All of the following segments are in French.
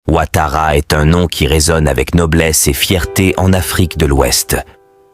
Ouattara est un nom qui résonne avec noblesse et fierté en Afrique de l'Ouest.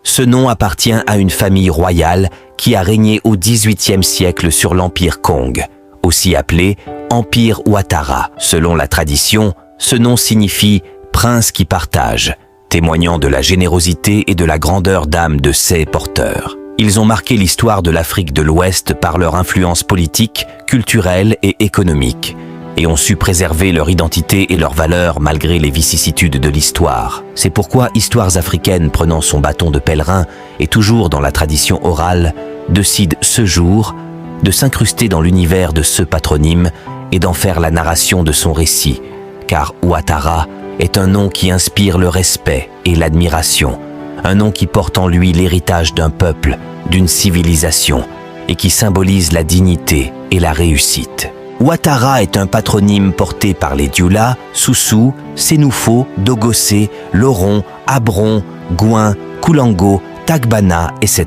Ce nom appartient à une famille royale qui a régné au XVIIIe siècle sur l'Empire Kong, aussi appelé Empire Ouattara. Selon la tradition, ce nom signifie « prince qui partage », témoignant de la générosité et de la grandeur d'âme de ses porteurs. Ils ont marqué l'histoire de l'Afrique de l'Ouest par leur influence politique, culturelle et économique, et ont su préserver leur identité et leurs valeurs malgré les vicissitudes de l'histoire. C'est pourquoi Histoires africaines prenant son bâton de pèlerin et toujours dans la tradition orale, décide ce jour de s'incruster dans l'univers de ce patronyme et d'en faire la narration de son récit, car Ouattara est un nom qui inspire le respect et l'admiration, un nom qui porte en lui l'héritage d'un peuple, d'une civilisation, et qui symbolise la dignité et la réussite. Ouattara est un patronyme porté par les Dioula, Soussou, Sénoufo, Dogossé, Loron, Abron, Gouin, Koulango, Tagbana, etc.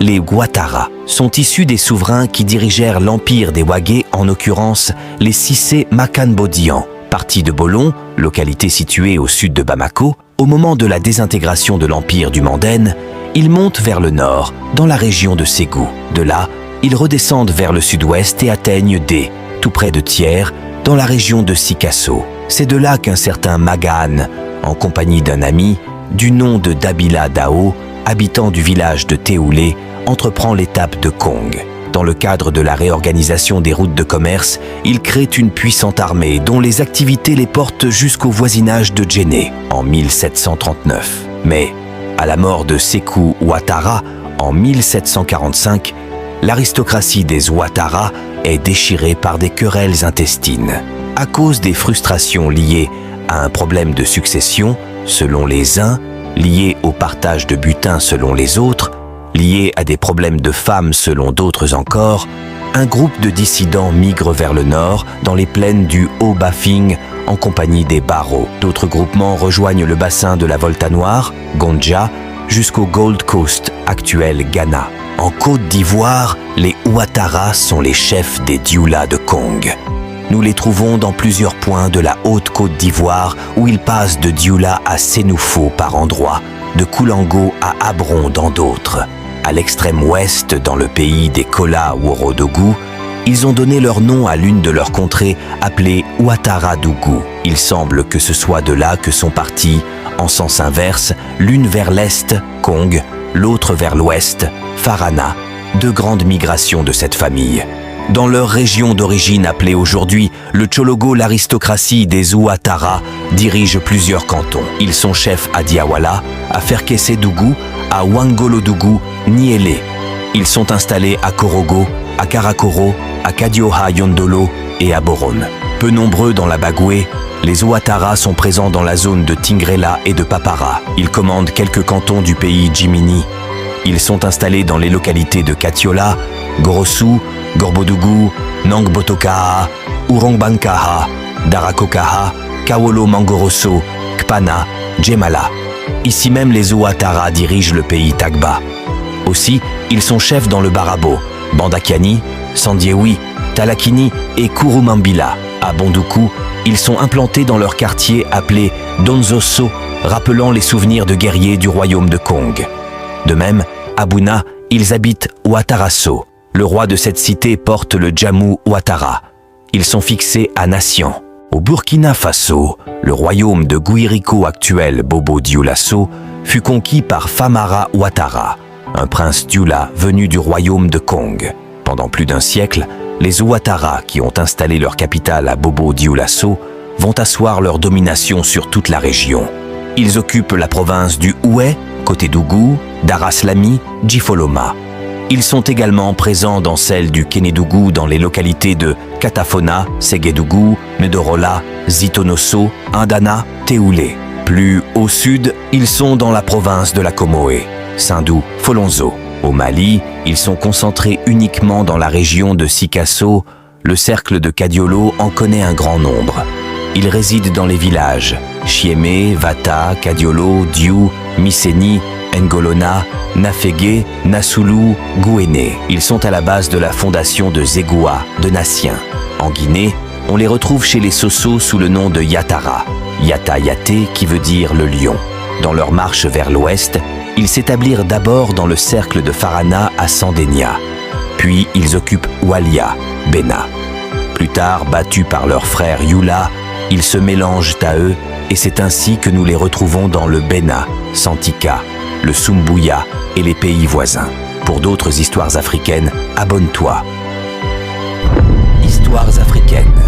Les Ouattara sont issus des souverains qui dirigèrent l'empire des Wagé, en l'occurrence les Cissé Makanbodian, parti de Bolon, localité située au sud de Bamako. Au moment de la désintégration de l'empire du Mandène, ils montent vers le nord, dans la région de Ségou. De là, ils redescendent vers le sud-ouest et atteignent Dé, tout près de Thiers, dans la région de Sikasso. C'est de là qu'un certain Magaan, en compagnie d'un ami, du nom de Dabila Dao, habitant du village de Théoulé, entreprend l'étape de Kong. Dans le cadre de la réorganisation des routes de commerce, il crée une puissante armée dont les activités les portent jusqu'au voisinage de Djenné en 1739. Mais, à la mort de Sékou Ouattara en 1745, l'aristocratie des Ouattara est déchirée par des querelles intestines. À cause des frustrations liées à un problème de succession, selon les uns, liées au partage de butin selon les autres, liées à des problèmes de femmes selon d'autres encore, un groupe de dissidents migre vers le nord, dans les plaines du Haut-Bafing, en compagnie des Baro. D'autres groupements rejoignent le bassin de la Volta Noire, Gonja, jusqu'au Gold Coast, actuel Ghana. En Côte d'Ivoire, les Ouattara sont les chefs des Dioula de Kong. Nous les trouvons dans plusieurs points de la haute Côte d'Ivoire où ils passent de Dioula à Sénoufo par endroits, de Koulango à Abron dans d'autres. À l'extrême ouest, dans le pays des Kola Worodougou, ils ont donné leur nom à l'une de leurs contrées appelée Ouattara-Dougou. Il semble que ce soit de là que sont partis, en sens inverse, l'une vers l'est, Kong, l'autre vers l'ouest, Farana, deux grandes migrations de cette famille. Dans leur région d'origine appelée aujourd'hui le Tchologo, l'aristocratie des Ouattara dirige plusieurs cantons. Ils sont chefs à Diawala, à Ferkessé-Dougou, à Wangolo-Dougou, Niélé. Ils sont installés à Korogo, à Karakoro, à Kadioha-Yondolo et à Boron. Peu nombreux dans la Bagoué, les Ouattara sont présents dans la zone de Tingrela et de Papara. Ils commandent quelques cantons du pays Djimini. Ils sont installés dans les localités de Katiola, Gorossou, Gorbodougou, Nangbotokaha, Ourangbankaha, Darakokaha, Kawolo Mangorosso, Kpana, Djemala. Ici même, les Ouattara dirigent le pays Tagba. Aussi, ils sont chefs dans le Barabo, Bandakiani, Sandiewi, Talakini et Kurumambila. À Bondoukou, ils sont implantés dans leur quartier appelé Donzosso, rappelant les souvenirs de guerriers du royaume de Kong. De même, à Bouna, ils habitent Ouattarasso. Le roi de cette cité porte le Djamou Ouattara. Ils sont fixés à Nassian. Au Burkina Faso, le royaume de Guirico actuel, Bobo Dioulasso, fut conquis par Famara Ouattara, un prince Dioula venu du royaume de Kong. Pendant plus d'un siècle, les Ouattara, qui ont installé leur capitale à Bobo Dioulasso, vont asseoir leur domination sur toute la région. Ils occupent la province du Oué, côté Dougou, Daraslami, Djifoloma. Ils sont également présents dans celle du Kénédougou dans les localités de Katafona, Séguédougou, Medorola, Zitonosso, Indana, Théoulé. Plus au sud, ils sont dans la province de la Comoé, Sindou, Folonzo. Au Mali, ils sont concentrés uniquement dans la région de Sikasso. Le cercle de Kadiolo en connaît un grand nombre. Ils résident dans les villages Chiémé, Vata, Kadiolo, Diou, Misséni, Ngolona, Nafégué, Nassoulou, Gouéné. Ils sont à la base de la fondation de Zégoua, de Nassien. En Guinée, On les retrouve chez les Soso sous le nom de Yatara, Yata Yaté qui veut dire le lion. Dans leur marche vers l'ouest, ils s'établirent d'abord dans le cercle de Farana à Sandénia. Puis ils occupent Walia, Bena. Plus tard, battus par leur frère Yula, ils se mélangent à eux et c'est ainsi que nous les retrouvons dans le Bena, Santika, le Sumbuya et les pays voisins. Pour d'autres histoires africaines, abonne-toi. Histoires africaines.